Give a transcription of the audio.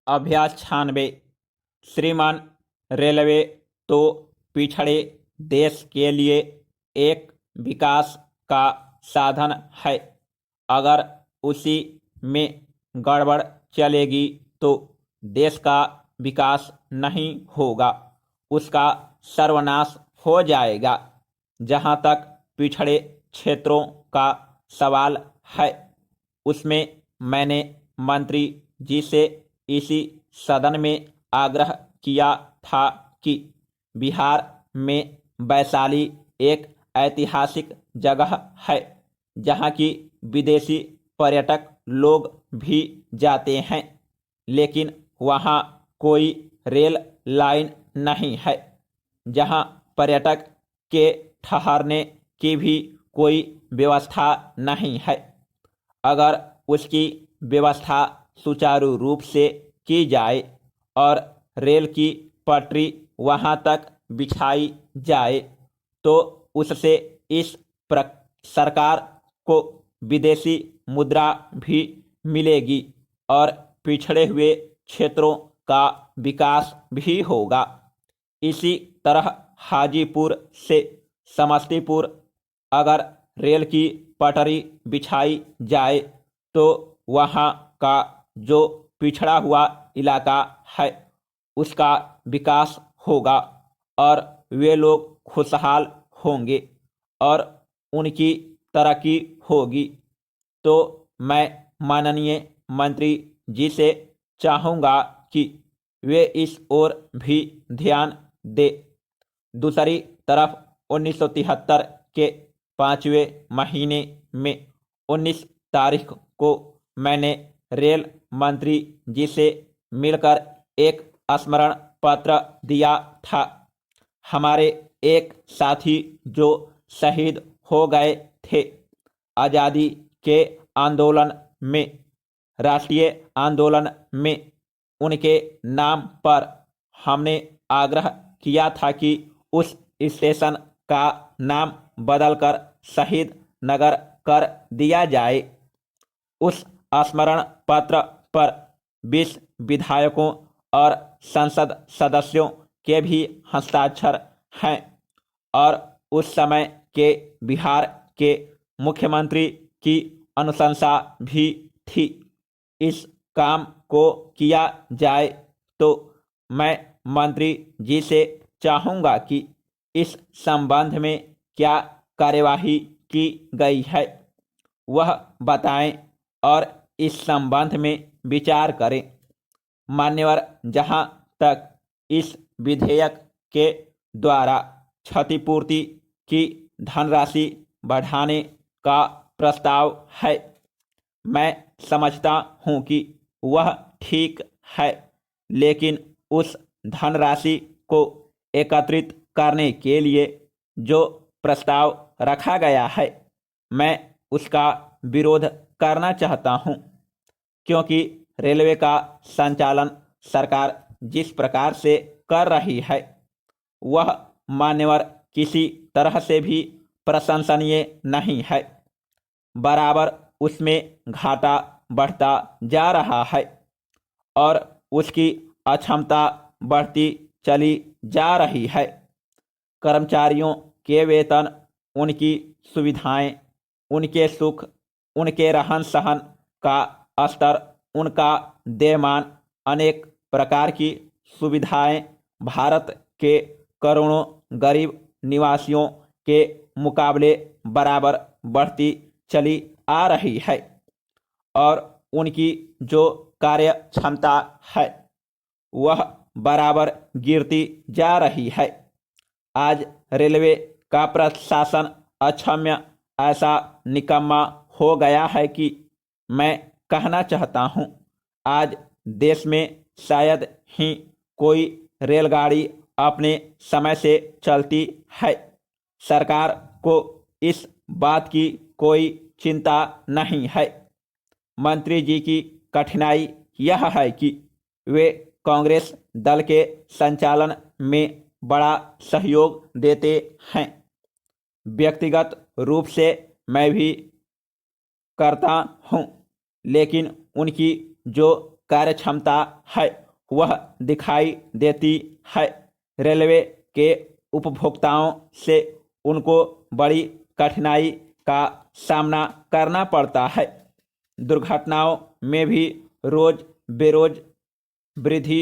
अभ्यास 96। श्रीमान, रेलवे तो पिछड़े देश के लिए एक विकास का साधन है। अगर उसी में गड़बड़ चलेगी तो देश का विकास नहीं होगा, उसका सर्वनाश हो जाएगा। जहाँ तक पिछड़े क्षेत्रों का सवाल है, उसमें मैंने मंत्री जी से इसी सदन में आग्रह किया था कि बिहार में वैशाली एक ऐतिहासिक जगह है जहाँ की विदेशी पर्यटक लोग भी जाते हैं, लेकिन वहाँ कोई रेल लाइन नहीं है। जहाँ पर्यटक के ठहरने की भी कोई व्यवस्था नहीं है। अगर उसकी व्यवस्था सुचारू रूप से की जाए और रेल की पटरी वहां तक बिछाई जाए तो उससे इस सरकार को विदेशी मुद्रा भी मिलेगी और पिछड़े हुए क्षेत्रों का विकास भी होगा। इसी तरह हाजीपुर से समस्तीपुर अगर रेल की पटरी बिछाई जाए तो वहाँ का जो पिछड़ा हुआ इलाका है उसका विकास होगा और वे लोग खुशहाल होंगे और उनकी तरक्की होगी। तो मैं माननीय मंत्री जी से चाहूँगा कि वे इस ओर भी ध्यान दे। दूसरी तरफ 1973 के 5वें महीने में 19 तारीख को मैंने रेल मंत्री जी से मिलकर एक स्मरण पत्र दिया था। हमारे एक साथी जो शहीद हो गए थे आज़ादी के आंदोलन में, राष्ट्रीय आंदोलन में, उनके नाम पर हमने आग्रह किया था कि उस स्टेशन का नाम बदलकर शहीद नगर कर दिया जाए। उस स्मरण पत्र पर 20 विधायकों और संसद सदस्यों के भी हस्ताक्षर हैं और उस समय के बिहार के मुख्यमंत्री की अनुशंसा भी थी। इस काम को किया जाए तो मैं मंत्री जी से चाहूँगा कि इस संबंध में क्या कार्यवाही की गई है वह बताएं और इस संबंध में विचार करें। मान्यवर, जहां तक इस विधेयक के द्वारा क्षतिपूर्ति की धनराशि बढ़ाने का प्रस्ताव है, मैं समझता हूं कि वह ठीक है, लेकिन उस धनराशि को एकत्रित करने के लिए जो प्रस्ताव रखा गया है मैं उसका विरोध करना चाहता हूं, क्योंकि रेलवे का संचालन सरकार जिस प्रकार से कर रही है वह मान्यवर किसी तरह से भी प्रशंसनीय नहीं है। बराबर उसमें घाटा बढ़ता जा रहा है और उसकी अक्षमता बढ़ती चली जा रही है। कर्मचारियों के वेतन, उनकी सुविधाएं, उनके सुख, उनके रहन सहन का स्तर, उनका देयमान, अनेक प्रकार की सुविधाएं भारत के करोड़ों गरीब निवासियों के मुकाबले बराबर बढ़ती चली आ रही है और उनकी जो कार्य क्षमता है वह बराबर गिरती जा रही है। आज रेलवे का प्रशासन अक्षम्य ऐसा निकम्मा हो गया है कि मैं कहना चाहता हूं, आज देश में शायद ही कोई रेलगाड़ी अपने समय से चलती है। सरकार को इस बात की कोई चिंता नहीं है। मंत्री जी की कठिनाई यह है कि वे कांग्रेस दल के संचालन में बड़ा सहयोग देते हैं। व्यक्तिगत रूप से मैं भी करता हूं, लेकिन उनकी जो कार्यक्षमता है वह दिखाई देती है। रेलवे के उपभोक्ताओं से उनको बड़ी कठिनाई का सामना करना पड़ता है। दुर्घटनाओं में भी रोज बेरोज वृद्धि